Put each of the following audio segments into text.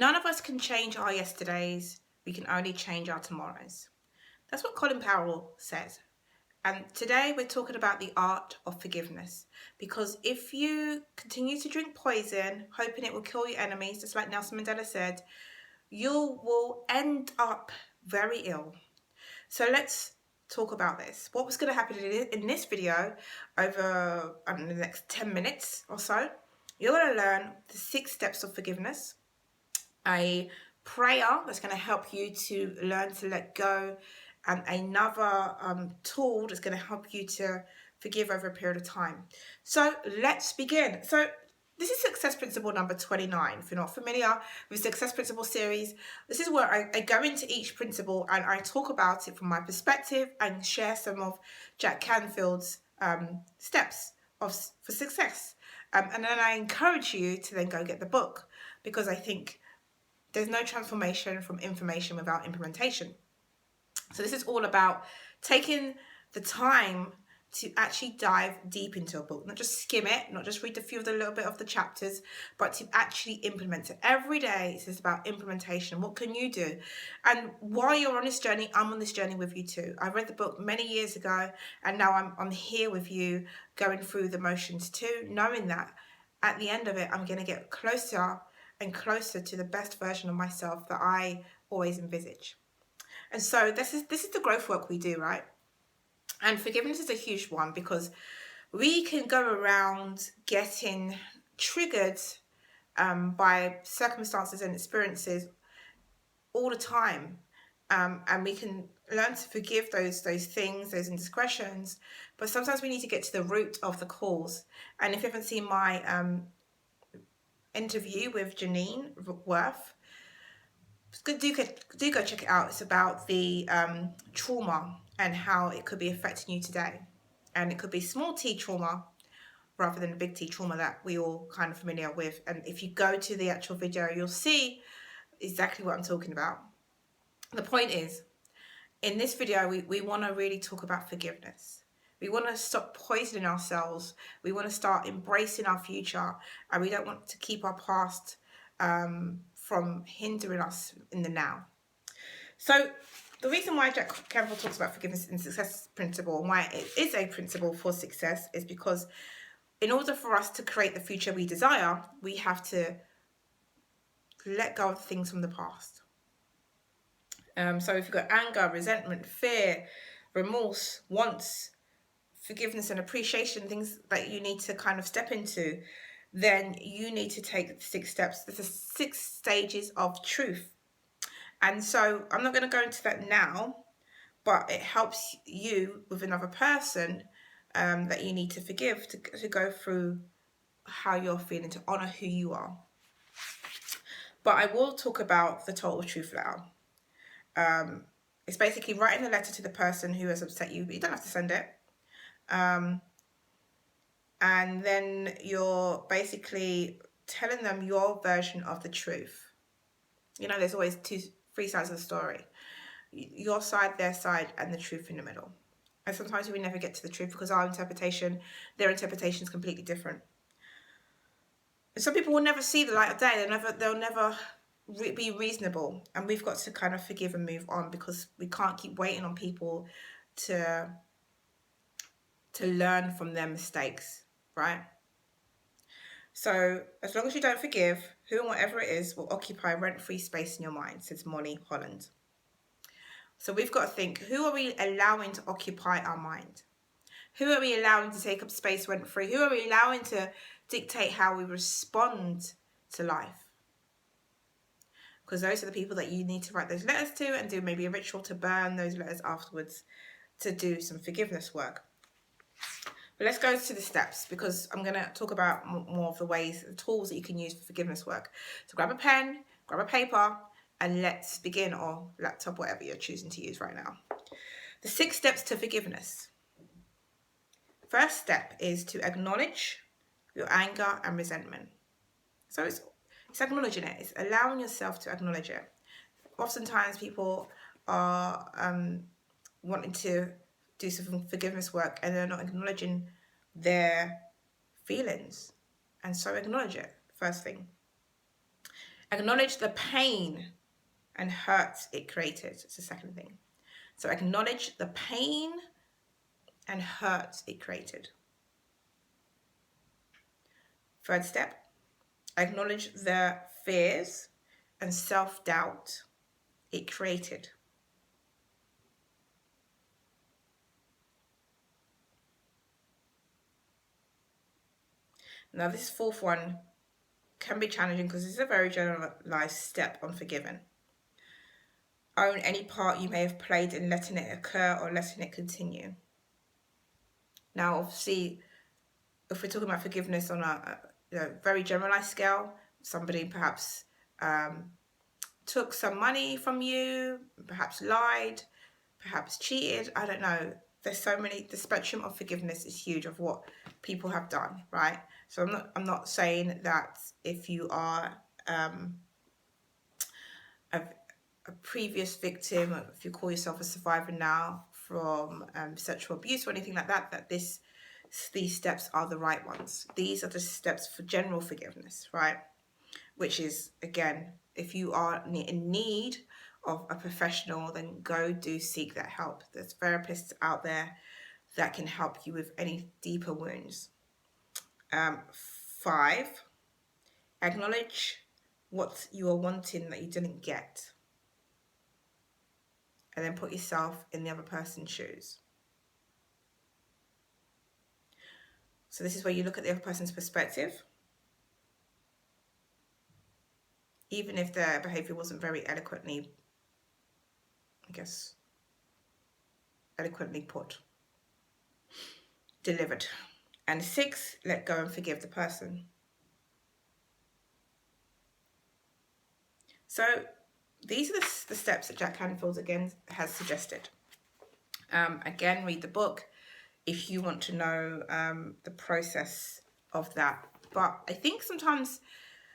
None of us can change our yesterdays. We can only change our tomorrows. That's what Colin Powell says. And today we're talking about the art of forgiveness. Because if you continue to drink poison, hoping it will kill your enemies, just like Nelson Mandela said, you will end up very ill. So let's talk about this. What was going to happen in this video over the next 10 minutes or so, you're going to learn the 6 steps of forgiveness, a prayer that's going to help you to learn to let go, and another tool that's going to help you to forgive over a period of time. So let's begin. So this is success principle number 29. If you're not familiar with success principle series, this is where I go into each principle and I talk about it from my perspective and share some of Jack Canfield's steps for success. And then I encourage you to then go get the book, because I think there's no transformation from information without implementation. So this is all about taking the time to actually dive deep into a book, not just skim it, not just read a few of the little bit of the chapters, but to actually implement it. Every day it's about implementation. What can you do? And while you're on this journey, I'm on this journey with you too. I read the book many years ago, and now I'm here with you going through the motions too, knowing that at the end of it, I'm going to get closer and closer to the best version of myself that I always envisage. And so this is the growth work we do, right? And forgiveness is a huge one, because we can go around getting triggered by circumstances and experiences all the time. And we can learn to forgive those things, those indiscretions. But sometimes we need to get to the root of the cause. And if you haven't seen my interview with Janine Worth, do go check it out. It's about the trauma and how it could be affecting you today. And it could be small t trauma rather than the big T trauma that we all kind of familiar with. And if you go to the actual video, you'll see exactly what I'm talking about. The point is, in this video, we want to really talk about forgiveness. We want to stop poisoning ourselves. We want to start embracing our future. And we don't want to keep our past from hindering us in the now. So the reason why Jack Canfield talks about forgiveness in success principle, and why it is a principle for success, is because in order for us to create the future we desire, we have to let go of things from the past. So if you've got anger, resentment, fear, remorse, wants, forgiveness and appreciation, things that you need to kind of step into, then you need to take the 6 steps. There's 6 stages of truth. And so I'm not going to go into that now, but it helps you with another person that you need to forgive, to go through how you're feeling, to honor who you are. But I will talk about the total truth letter. It's basically writing a letter to the person who has upset you, but you don't have to send it. And then you're basically telling them your version of the truth. You know, there's always 3 sides of the story. Your side, their side, and the truth in the middle. And sometimes we never get to the truth because their interpretation is completely different. And some people will never see the light of day. They'll never be reasonable. And we've got to kind of forgive and move on, because we can't keep waiting on people to learn from their mistakes, right? So as long as you don't forgive, who and whatever it is will occupy rent-free space in your mind, says Molly Holland. So we've got to think, who are we allowing to occupy our mind? Who are we allowing to take up space rent-free? Who are we allowing to dictate how we respond to life? Because those are the people that you need to write those letters to, and do maybe a ritual to burn those letters afterwards, to do some forgiveness work. But let's go to the steps, because I'm going to talk about more of the ways, the tools that you can use for forgiveness work. So grab a pen, grab a paper, and let's begin, or laptop, whatever you're choosing to use right now. The 6 steps to forgiveness. First step is to acknowledge your anger and resentment. So it's acknowledging it. It's allowing yourself to acknowledge it. Oftentimes people are wanting to do some forgiveness work and they're not acknowledging their feelings. And so acknowledge it, first thing. Acknowledge the pain and hurt it created. It's the second thing. So acknowledge the pain and hurt it created. Third step, acknowledge the fears and self-doubt it created. Now this fourth one can be challenging because it's a very generalized step on forgiving. Own any part you may have played in letting it occur or letting it continue. Now, obviously, if we're talking about forgiveness on a very generalized scale, somebody perhaps took some money from you, perhaps lied, perhaps cheated, I don't know. There's so many, the spectrum of forgiveness is huge of what people have done, right? So I'm not saying that if you are a previous victim, or if you call yourself a survivor now from sexual abuse or anything like that, that these steps are the right ones. These are the steps for general forgiveness, right? Which is, again, if you are in need of a professional, then go seek that help. There's therapists out there that can help you with any deeper wounds. 5, acknowledge what you are wanting that you didn't get. And then put yourself in the other person's shoes. So this is where you look at the other person's perspective. Even if their behavior wasn't very eloquently, eloquently put, delivered. And 6, let go and forgive the person. So these are the steps that Jack Canfield again has suggested. Again, read the book if you want to know the process of that. But I think sometimes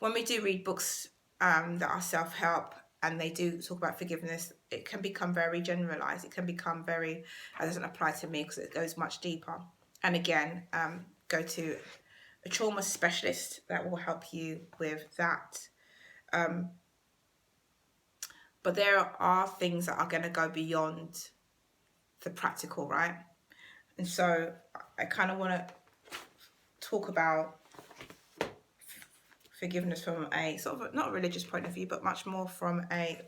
when we do read books that are self-help and they do talk about forgiveness, it can become very generalized. It can become very, it doesn't apply to me because it goes much deeper. And again, go to a trauma specialist that will help you with that. But there are things that are going to go beyond the practical, right? And so I kind of want to talk about forgiveness from a sort of not a religious point of view, but much more from a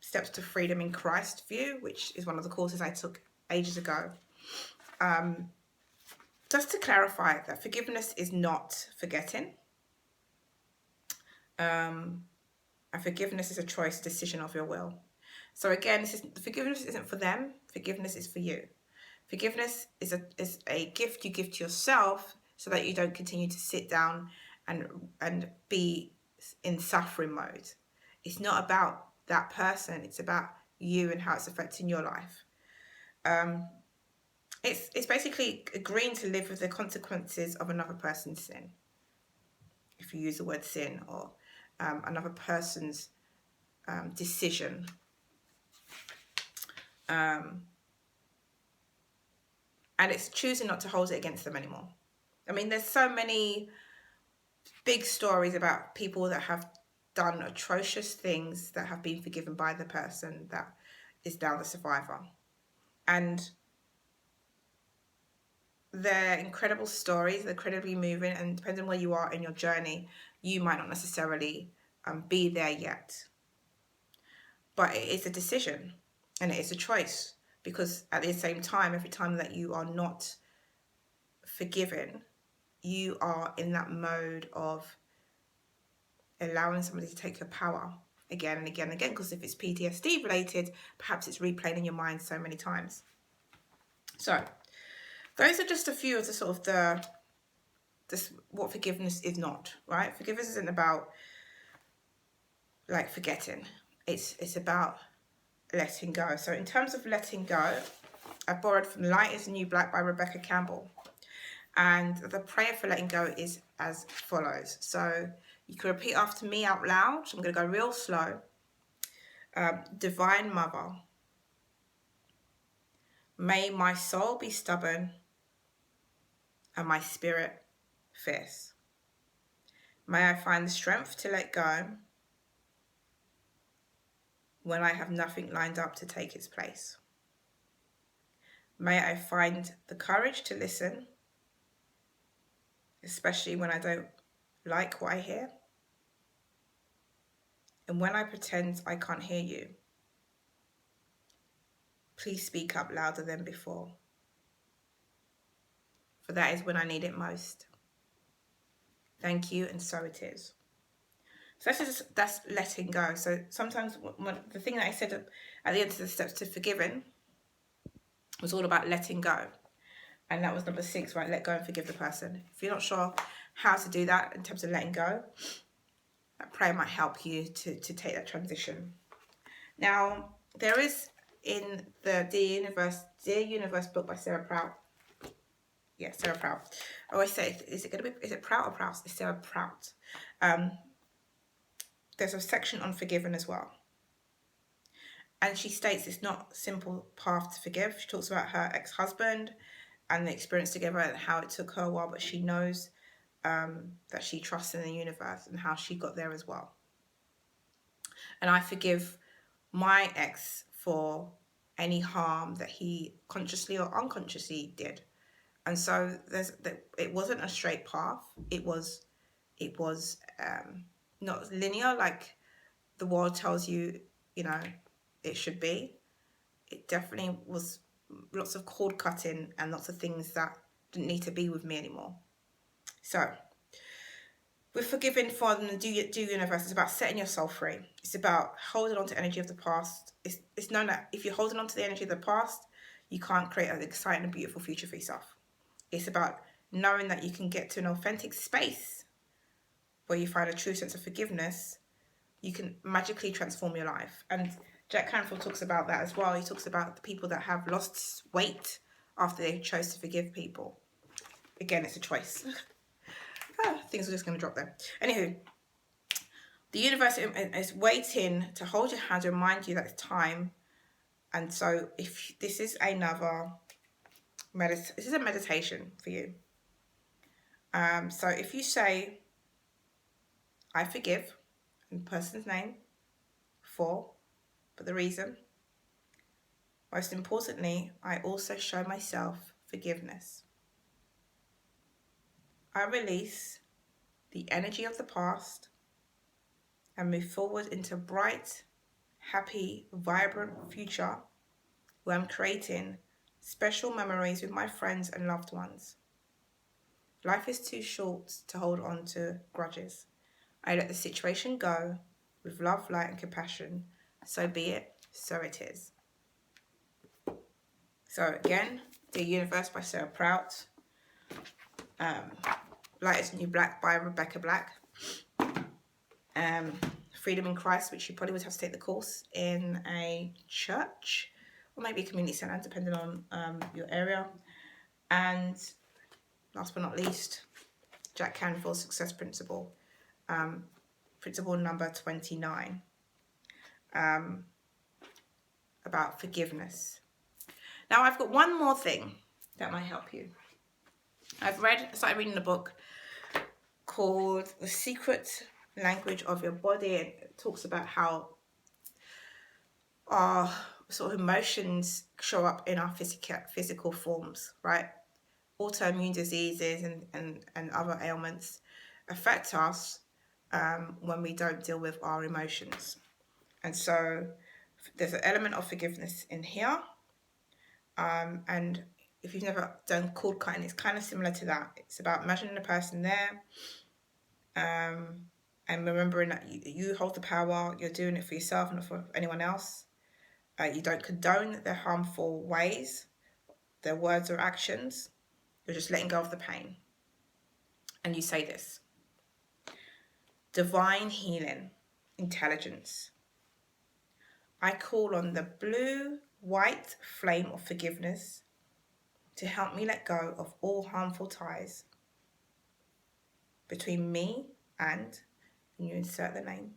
steps to freedom in Christ view, which is one of the courses I took ages ago. Just to clarify that forgiveness is not forgetting. And forgiveness is a choice, decision of your will. So again, forgiveness isn't for them. Forgiveness is for you. Forgiveness is a gift you give to yourself so that you don't continue to sit down and be in suffering mode. It's not about that person. It's about you and how it's affecting your life. It's basically agreeing to live with the consequences of another person's sin. If you use the word sin, or another person's decision. And it's choosing not to hold it against them anymore. I mean, there's so many big stories about people that have done atrocious things that have been forgiven by the person that is now the survivor. And they're incredible stories, they're incredibly moving, and depending on where you are in your journey, you might not necessarily be there yet. But it is a decision and it is a choice, because at the same time, every time that you are not forgiven, you are in that mode of allowing somebody to take your power again and again and again, because if it's PTSD related, perhaps it's replaying in your mind so many times. So those are just a few of the sort of what forgiveness is not, right? Forgiveness isn't about like forgetting. It's about letting go. So in terms of letting go, I borrowed from Light is the New Black by Rebecca Campbell. And the prayer for letting go is as follows. So you can repeat after me out loud. So I'm going to go real slow. Divine Mother, may my soul be stubborn and my spirit fierce. May I find the strength to let go when I have nothing lined up to take its place. May I find the courage to listen, especially when I don't like what I hear. And when I pretend I can't hear you, please speak up louder than before, for that is when I need it most. Thank you, and so it is. So that's letting go. So sometimes the thing that I said at the end of the steps to forgiving was all about letting go. And that was number 6, right? Let go and forgive the person. If you're not sure how to do that in terms of letting go, that prayer might help you to take that transition. Now, there is in the Dear Universe book by Sarah Prout. Yeah, Sarah Prout. I always say, is it Prout or Prout? It's Sarah Prout. There's a section on forgiving as well. And she states it's not a simple path to forgive. She talks about her ex-husband and the experience together and how it took her a while, but she knows that she trusts in the universe and how she got there as well. And I forgive my ex for any harm that he consciously or unconsciously did. And so it wasn't a straight path. It was not linear like the world tells you, it should be. It definitely was lots of cord cutting and lots of things that didn't need to be with me anymore. So with forgiving for the Do Universe, it's about setting your soul free. It's about holding on to energy of the past. It's known that if you're holding on to the energy of the past, you can't create an exciting and beautiful future for yourself. It's about knowing that you can get to an authentic space where you find a true sense of forgiveness. You can magically transform your life. And Jack Canfield talks about that as well. He talks about the people that have lost weight after they chose to forgive people. Again, it's a choice. Things are just going to drop there. Anywho, the universe is waiting to hold your hand and remind you that it's time. And so if this is another this is a meditation for you. So if you say, I forgive, in the person's name, for the reason. Most importantly, I also show myself forgiveness. I release the energy of the past and move forward into a bright, happy, vibrant future where I'm creating special memories with my friends and loved ones. Life is too short to hold on to grudges. I let the situation go with love, light, and compassion. So be it, so it is. So again, Dear Universe by Sarah Prout. Light is the New Black by Rebecca Black. Freedom in Christ, which you probably would have to take the course in a church or maybe a community centre, depending on your area. And last but not least, Jack Canfield's Success Principle, principle number 29, about forgiveness. Now, I've got one more thing that might help you. I started reading a book called The Secret Language of Your Body. And it talks about how our sort of emotions show up in our physical forms, right? Autoimmune diseases and other ailments affect us when we don't deal with our emotions. And so there's an element of forgiveness in here. And if you've never done cord cutting, it's kind of similar to that. It's about imagining the person there and remembering that you hold the power. You're doing it for yourself and not for anyone else. You don't condone their harmful ways, their words or actions. You're just letting go of the pain. And you say this: divine healing, intelligence. I call on the blue-white flame of forgiveness to help me let go of all harmful ties between me and you insert the name.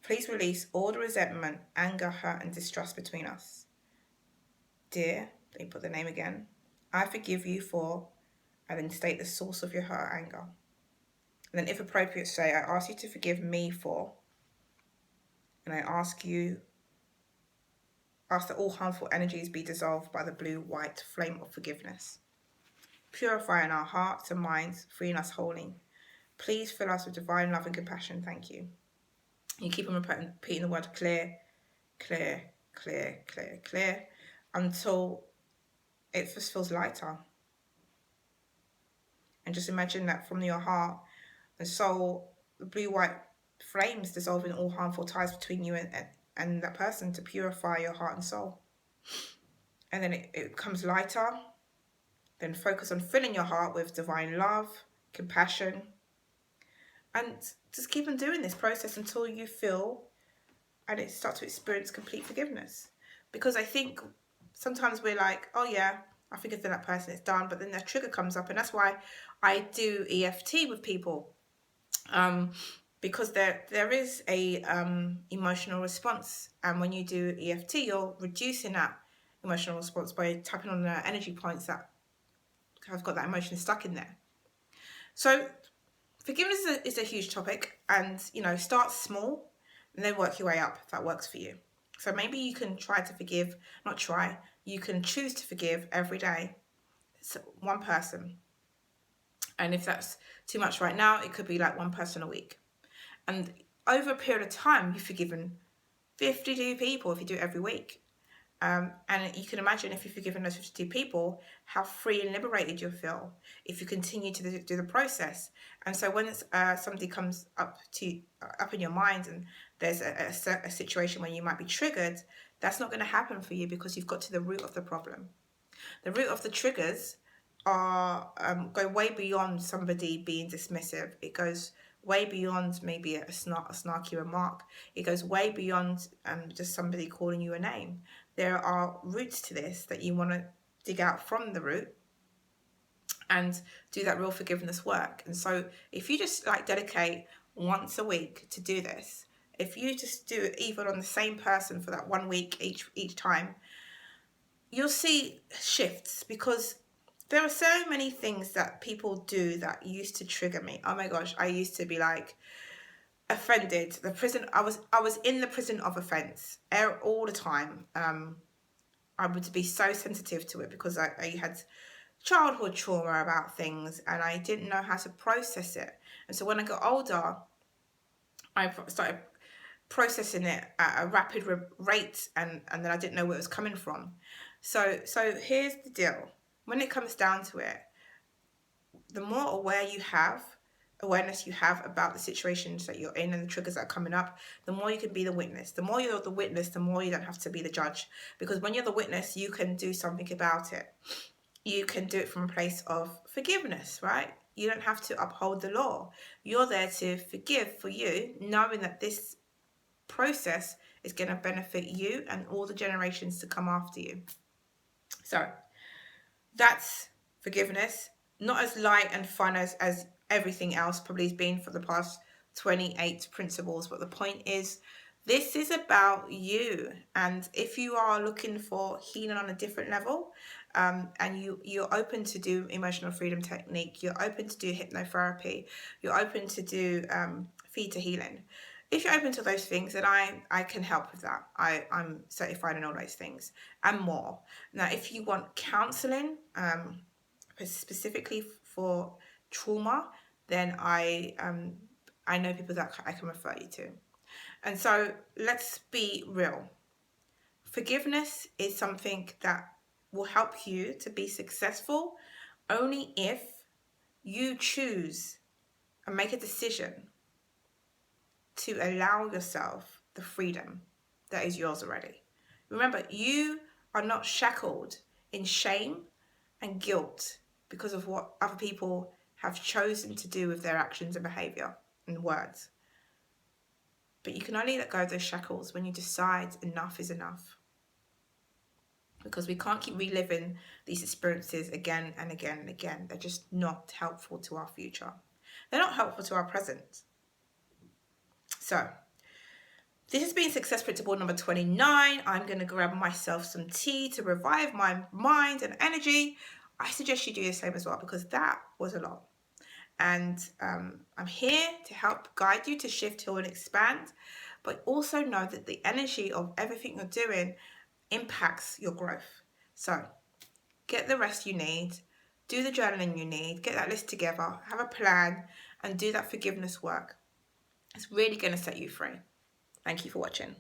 Please release all the resentment, anger, hurt, and distrust between us. Dear, let me put the name again. I forgive you for, and then state the source of your hurt or anger. And then if appropriate, say, I ask you to forgive me for. And I ask that all harmful energies be dissolved by the blue-white flame of forgiveness, purifying our hearts and minds, freeing us wholly. Please fill us with divine love and compassion. Thank you. You keep on repeating the word clear, clear, clear, clear, clear, until it just feels lighter. And just imagine that from your heart and soul, the blue-white flames dissolving all harmful ties between you and that person to purify your heart and soul. And then it becomes lighter. Then focus on filling your heart with divine love, compassion, and just keep on doing this process until you feel and it starts to experience complete forgiveness. Because I think sometimes we're like, oh yeah, I forgive that person, it's done, but then that trigger comes up, and that's why I do EFT with people, because there is a emotional response, and when you do EFT, you're reducing that emotional response by tapping on the energy points that have got that emotion stuck in there. So forgiveness is a huge topic, and start small and then work your way up if that works for you. So maybe you can you can choose to forgive every day. So one person. And if that's too much right now, it could be like one person a week. And over a period of time, you've forgiven 52 people if you do it every week. And you can imagine if you've forgiven those 52 people, how free and liberated you'll feel if you continue to do the process. And so when somebody comes up in your mind and there's a situation where you might be triggered, that's not going to happen for you because you've got to the root of the problem. The root of the triggers go way beyond somebody being dismissive. It goes way beyond maybe a snarky remark. It goes way beyond just somebody calling you a name. There are roots to this that you want to dig out from the root and do that real forgiveness work. And so if you just dedicate once a week to do this, if you just do it even on the same person for that 1 week each time, you'll see shifts, because there are so many things that people do that used to trigger me. Oh my gosh, I used to be offended. I was in the prison of offense all the time. I would be so sensitive to it because I had childhood trauma about things and I didn't know how to process it. And so when I got older, I started processing it at a rapid rate, and then I didn't know where it was coming from. So here's the deal. When it comes down to it, the more awareness you have about the situations that you're in and the triggers that are coming up, the more you can be the witness. The more you're the witness, the more you don't have to be the judge. Because when you're the witness, you can do something about it. You can do it from a place of forgiveness, right? You don't have to uphold the law. You're there to forgive for you, knowing that this process is going to benefit you and all the generations to come after you. So that's forgiveness. Not as light and fun as everything else probably has been for the past 28 principles, but the point is, this is about you. And if you are looking for healing on a different level, and you're open to do emotional freedom technique, you're open to do hypnotherapy, you're open to do feed to healing. If you're open to those things, then I can help with that. I'm certified in all those things and more. Now, if you want counseling, specifically for trauma, then I know people that I can refer you to. And so let's be real. Forgiveness is something that will help you to be successful only if you choose and make a decision to allow yourself the freedom that is yours already. Remember, you are not shackled in shame and guilt because of what other people have chosen to do with their actions and behavior and words. But you can only let go of those shackles when you decide enough is enough. Because we can't keep reliving these experiences again and again and again. They're just not helpful to our future. They're not helpful to our present. So, this has been Success Principle number 29. I'm going to grab myself some tea to revive my mind and energy. I suggest you do the same as well, because that was a lot. And I'm here to help guide you to shift, heal, and expand. But also know that the energy of everything you're doing impacts your growth. So get the rest you need, do the journaling you need, get that list together, have a plan, and do that forgiveness work. It's really going to set you free. Thank you for watching.